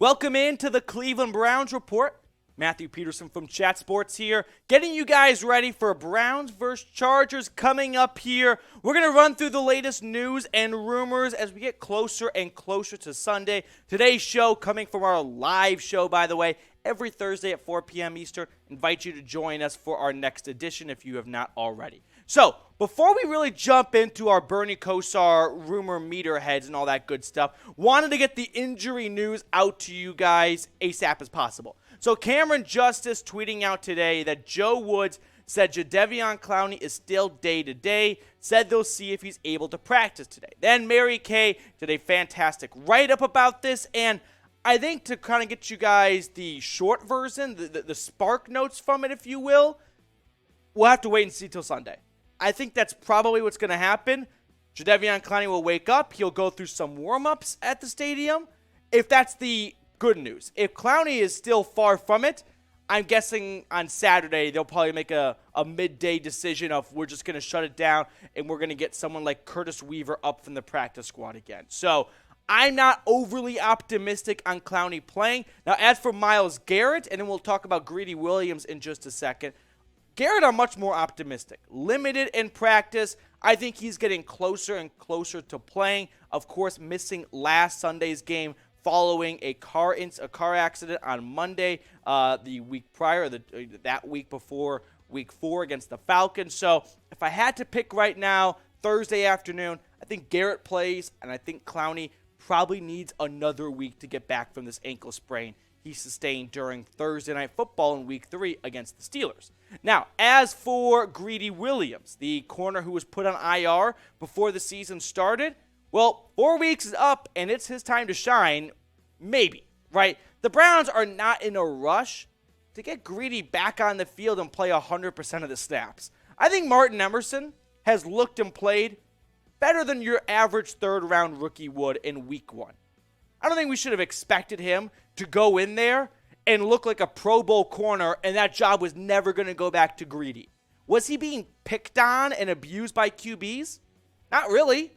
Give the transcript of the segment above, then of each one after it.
Welcome into the Cleveland Browns Report. Matthew Peterson from Chat Sports here, getting you guys ready for Browns vs. Chargers coming up here. We're going to run through the latest news and rumors as we get closer and closer to Sunday. Today's show coming from our live show, by the way, every Thursday at 4 p.m. Eastern. Invite you to join us for our next edition if you have not already. So, before we really jump into our Bernie Kosar rumor meter heads and all that good stuff, wanted to get the injury news out to you guys ASAP as possible. So Cameron Justice tweeting out today that Joe Woods said Jadeveon Clowney is still day-to-day, said they'll see if he's able to practice today. Then Mary Kay did a fantastic write-up about this, and I think to kind of get you guys the short version, the spark notes from it, if you will, we'll have to wait and see till Sunday. I think that's probably what's going to happen. Jadeveon Clowney will wake up. He'll go through some warm-ups at the stadium. If that's the good news. If Clowney is still far from it, I'm guessing on Saturday they'll probably make a midday decision of we're just going to shut it down and we're going to get someone like Curtis Weaver up from the practice squad again. So I'm not overly optimistic on Clowney playing. Now, as for Myles Garrett, and then we'll talk about Greedy Williams in just a second, Garrett, I'm much more optimistic. Limited in practice. I think he's getting closer and closer to playing. Of course, missing last Sunday's game following a car accident on Monday, the week prior, that week before week 4 against the Falcons. So if I had to pick right now, Thursday afternoon, I think Garrett plays, and I think Clowney probably needs another week to get back from this ankle sprain he sustained during Thursday Night Football in Week 3 against the Steelers. Now, as for Greedy Williams, the corner who was put on IR before the season started, well, 4 weeks is up, and it's his time to shine, maybe, right? The Browns are not in a rush to get Greedy back on the field and play 100% of the snaps. I think Martin Emerson has looked and played better than your average third-round rookie would in Week 1. I don't think we should have expected him to go in there and look like a Pro Bowl corner, and that job was never going to go back to Greedy. Was he being picked on and abused by QBs? Not really.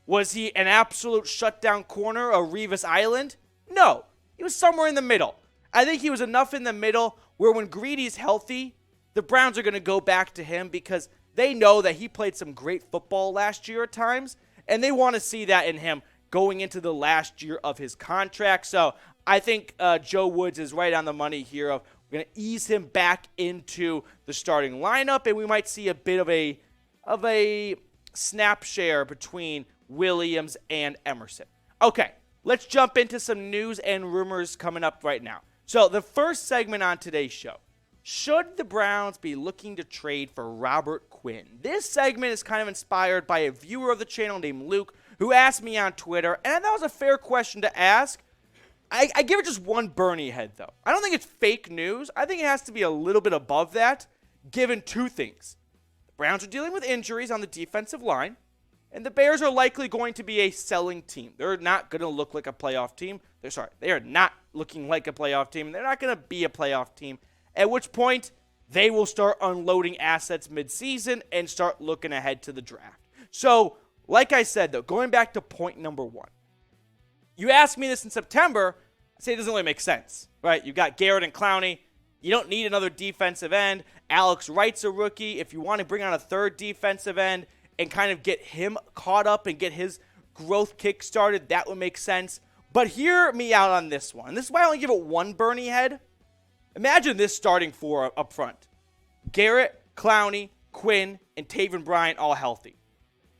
Was he an absolute shutdown corner, a Revis Island? No. He was somewhere in the middle. I think he was enough in the middle where when Greedy's healthy, the Browns are going to go back to him because they know that he played some great football last year at times, and they want to see that in him going into the last year of his contract. So I think Joe Woods is right on the money here. We're going to ease him back into the starting lineup, and we might see a bit of a snap share between Williams and Emerson. Okay, let's jump into some news and rumors coming up right now. So the first segment on today's show, should the Browns be looking to trade for Robert Quinn? This segment is kind of inspired by a viewer of the channel named Luke who asked me on Twitter, and that was a fair question to ask. I give it just one Bernie head, though. I don't think it's fake news. I think it has to be a little bit above that, given two things. The Browns are dealing with injuries on the defensive line, and the Bears are likely going to be a selling team. They're not going to look like a playoff team. They are not looking like a playoff team. They're not going to be a playoff team, at which point they will start unloading assets midseason and start looking ahead to the draft. So, like I said, though, going back to point number one, you asked me this in September, I say it doesn't really make sense, right? You got Garrett and Clowney. You don't need another defensive end. Alex Wright's a rookie. If you want to bring on a third defensive end and kind of get him caught up and get his growth kick started, that would make sense. But hear me out on this one. This is why I only give it one Bernie head. Imagine this starting four up front. Garrett, Clowney, Quinn, and Taven Bryan all healthy.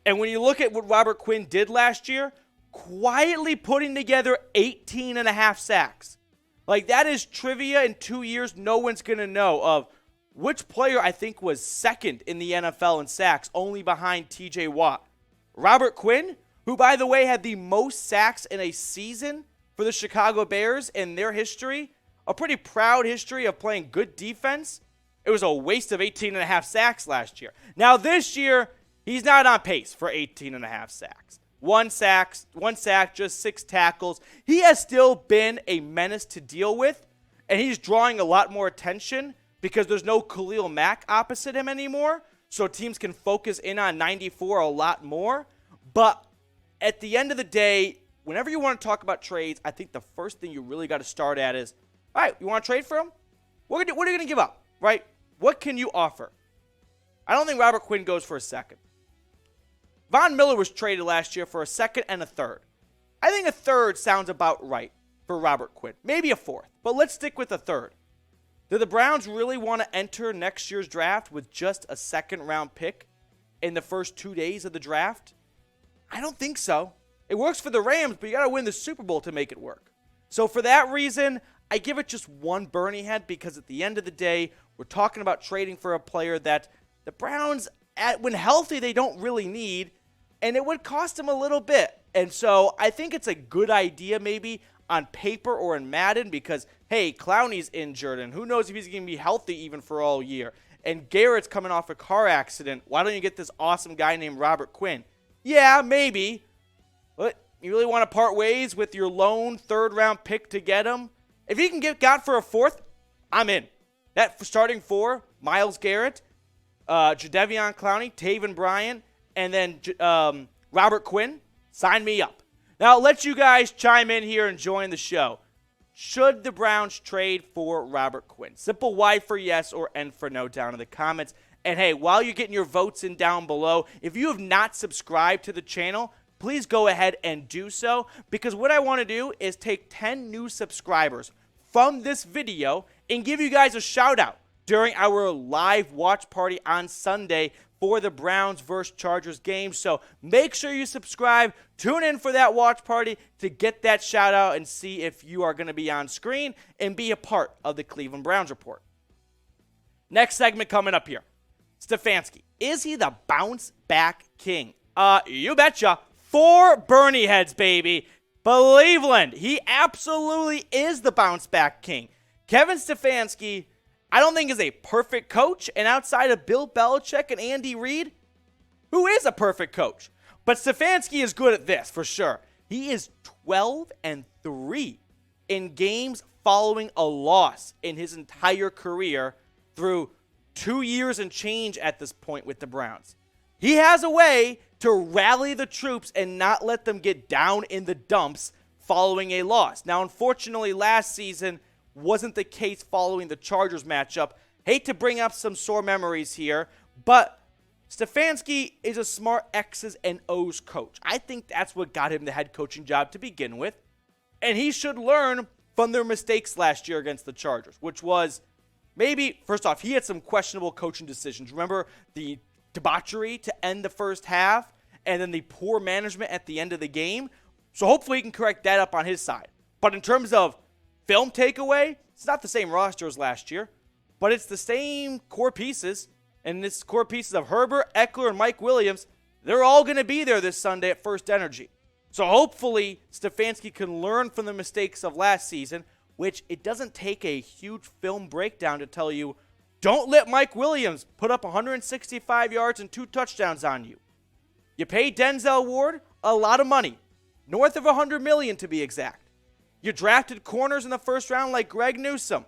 And when you look at what Robert Quinn did last year, quietly putting together 18 and a half sacks. Like, that is trivia in 2 years no one's going to know of which player I think was second in the NFL in sacks, only behind TJ Watt. Robert Quinn, who, by the way, had the most sacks in a season for the Chicago Bears in their history, a pretty proud history of playing good defense. It was a waste of 18 and a half sacks last year. Now, this year, he's not on pace for 18 and a half sacks. One sack, just 6 tackles. He has still been a menace to deal with, and he's drawing a lot more attention because there's no Khalil Mack opposite him anymore, so teams can focus in on 94 a lot more. But at the end of the day, whenever you want to talk about trades, I think the first thing you really got to start at is, all right, you want to trade for him? What are you going to give up, right? What can you offer? I don't think Robert Quinn goes for a second. Von Miller was traded last year for a second and a third. I think a third sounds about right for Robert Quinn. Maybe a fourth, but let's stick with a third. Do the Browns really want to enter next year's draft with just a second-round pick in the first 2 days of the draft? I don't think so. It works for the Rams, but you got to win the Super Bowl to make it work. So for that reason, I give it just one Bernie head because at the end of the day, we're talking about trading for a player that the Browns, when healthy, they don't really need, and it would cost them a little bit. And so I think it's a good idea maybe on paper or in Madden because, hey, Clowney's injured, and who knows if he's going to be healthy even for all year. And Garrett's coming off a car accident. Why don't you get this awesome guy named Robert Quinn? Yeah, maybe. But you really want to part ways with your lone third-round pick to get him? If you can get got for a fourth, I'm in. That starting four, Myles Garrett, Jadeveon Clowney, Taven Bryan, and then Robert Quinn, sign me up. Now, I'll let you guys chime in here and join the show. Should the Browns trade for Robert Quinn? Simple Y for yes or N for no down in the comments. And hey, while you're getting your votes in down below, if you have not subscribed to the channel, please go ahead and do so, because what I want to do is take 10 new subscribers from this video and give you guys a shout out during our live watch party on Sunday for the Browns vs. Chargers game. So make sure you subscribe, tune in for that watch party to get that shout out and see if you are going to be on screen and be a part of the Cleveland Browns report. Next segment coming up here. Stefanski, is he the bounce back king? You betcha. 4 Bernie heads, baby. Cleveland, he absolutely is the bounce back king. Kevin Stefanski, I don't think is a perfect coach, and outside of Bill Belichick and Andy Reid, who is a perfect coach? But Stefanski is good at this, for sure. He is 12-3 in games following a loss in his entire career through 2 years and change at this point with the Browns. He has a way to rally the troops and not let them get down in the dumps following a loss. Now, unfortunately, last season wasn't the case following the Chargers matchup. Hate to bring up some sore memories here, but Stefanski is a smart X's and O's coach. I think that's what got him the head coaching job to begin with, and he should learn from their mistakes last year against the Chargers, which was maybe, first off, he had some questionable coaching decisions. Remember the debauchery to end the first half and then the poor management at the end of the game? So hopefully he can correct that up on his side. But in terms of film takeaway, it's not the same roster as last year, but it's the same core pieces. And this core pieces of Herbert, Eckler, and Mike Williams, they're all going to be there this Sunday at First Energy. So hopefully Stefanski can learn from the mistakes of last season, which it doesn't take a huge film breakdown to tell you, don't let Mike Williams put up 165 yards and 2 touchdowns on you. You pay Denzel Ward a lot of money, north of $100 million to be exact. You drafted corners in the first round like Greg Newsome,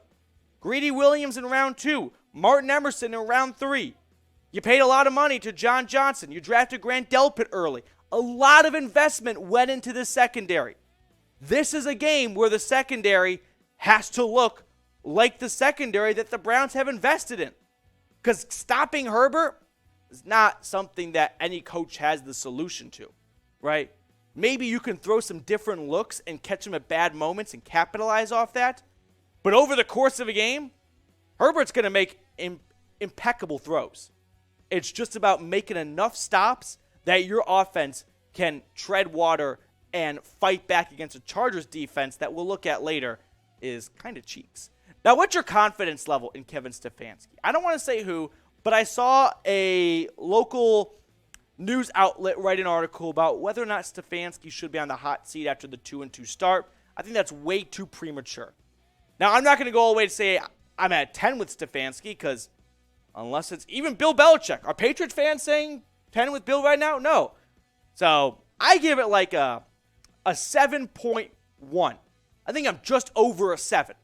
Greedy Williams in round 2, Martin Emerson in round 3. You paid a lot of money to John Johnson. You drafted Grant Delpit early. A lot of investment went into the secondary. This is a game where the secondary has to look like the secondary that the Browns have invested in. Because stopping Herbert is not something that any coach has the solution to, right? Maybe you can throw some different looks and catch him at bad moments and capitalize off that. But over the course of a game, Herbert's going to make impeccable throws. It's just about making enough stops that your offense can tread water and fight back against a Chargers defense that we'll look at later is kind of cheeks. Now, what's your confidence level in Kevin Stefanski? I don't want to say who, but I saw a local news outlet write an article about whether or not Stefanski should be on the hot seat after the 2-2 start. I think that's way too premature. Now, I'm not going to go all the way to say I'm at 10 with Stefanski, because unless it's even Bill Belichick. Are Patriots fans saying 10 with Bill right now? No. So I give it like a 7.1. I think I'm just over a 7.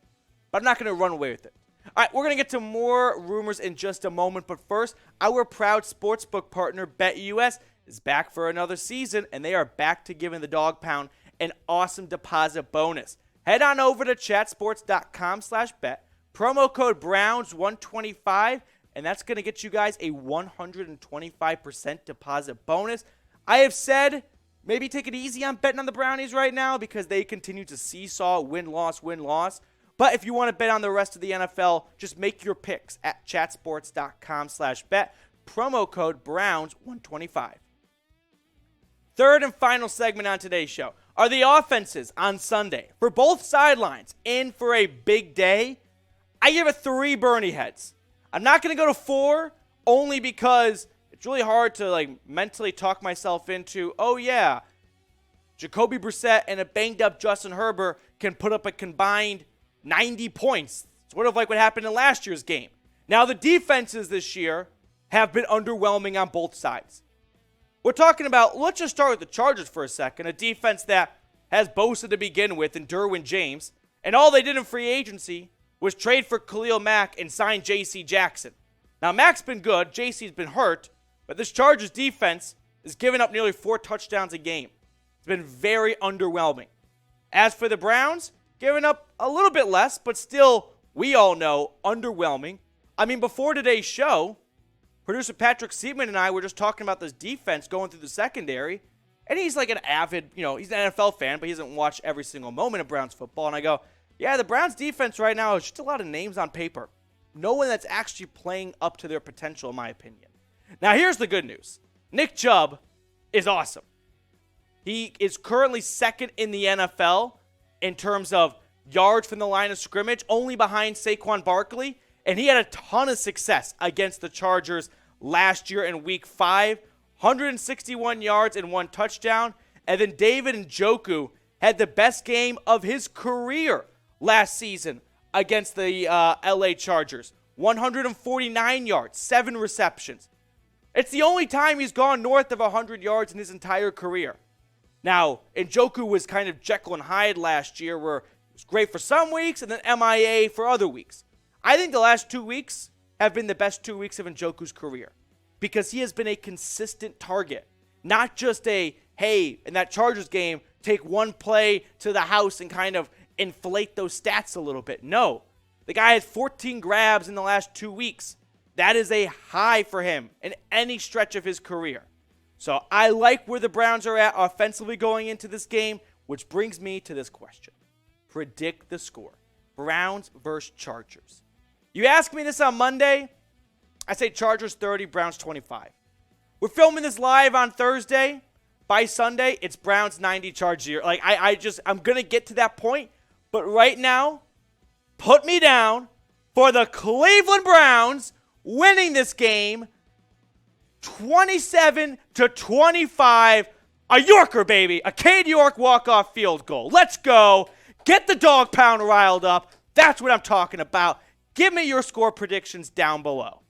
But I'm not going to run away with it. All right, we're going to get to more rumors in just a moment. But first, our proud sportsbook partner, BetUS, is back for another season, and they are back to giving the dog pound an awesome deposit bonus. Head on over to chatsports.com/bet. Promo code Browns125, and that's going to get you guys a 125% deposit bonus. I have said maybe take it easy on betting on the Brownies right now because they continue to seesaw win-loss, win-loss. But if you want to bet on the rest of the NFL, just make your picks at chatsports.com/bet. Promo code Browns125. Third and final segment on today's show are the offenses on Sunday. For both sidelines, in for a big day. I give it 3 Bernie heads. I'm not going to go to 4 only because it's really hard to mentally talk myself into, oh yeah, Jacoby Brissett and a banged-up Justin Herbert can put up a combined 90 points, sort of like what happened in last year's game. Now, the defenses this year have been underwhelming on both sides. We're talking about, let's just start with the Chargers for a second, a defense that has Bosa to begin with and Derwin James, and all they did in free agency was trade for Khalil Mack and sign J.C. Jackson. Now, Mack's been good, J.C.'s been hurt, but this Chargers defense is giving up nearly 4 touchdowns a game. It's been very underwhelming. As for the Browns, giving up a little bit less, but still, we all know, underwhelming. I mean, before today's show, producer Patrick Seaman and I were just talking about this defense going through the secondary, and he's like an avid, he's an NFL fan, but he doesn't watch every single moment of Browns football, and I go, yeah, the Browns defense right now is just a lot of names on paper. No one that's actually playing up to their potential, in my opinion. Now, here's the good news. Nick Chubb is awesome. He is currently second in the NFL in terms of yards from the line of scrimmage, only behind Saquon Barkley, and he had a ton of success against the Chargers last year in Week 5, 161 yards and 1 touchdown, and then David Njoku had the best game of his career last season against the LA Chargers. 149 yards, 7 receptions. It's the only time he's gone north of 100 yards in his entire career. Now, Njoku was kind of Jekyll and Hyde last year, where it was great for some weeks and then MIA for other weeks. I think the last 2 weeks have been the best 2 weeks of Njoku's career because he has been a consistent target, not just a, hey, in that Chargers game, take one play to the house and kind of inflate those stats a little bit. No, the guy has 14 grabs in the last 2 weeks. That is a high for him in any stretch of his career. So I like where the Browns are at offensively going into this game, which brings me to this question. Predict the score. Browns versus Chargers. You asked me this on Monday. I say Chargers 30, Browns 25. We're filming this live on Thursday. By Sunday, it's Browns 90, Chargers. I'm going to get to that point. But right now, put me down for the Cleveland Browns winning this game 27-25. A Yorker, baby. A Cade York walk-off field goal. Let's go. Get the dog pound riled up. That's what I'm talking about. Give me your score predictions down below.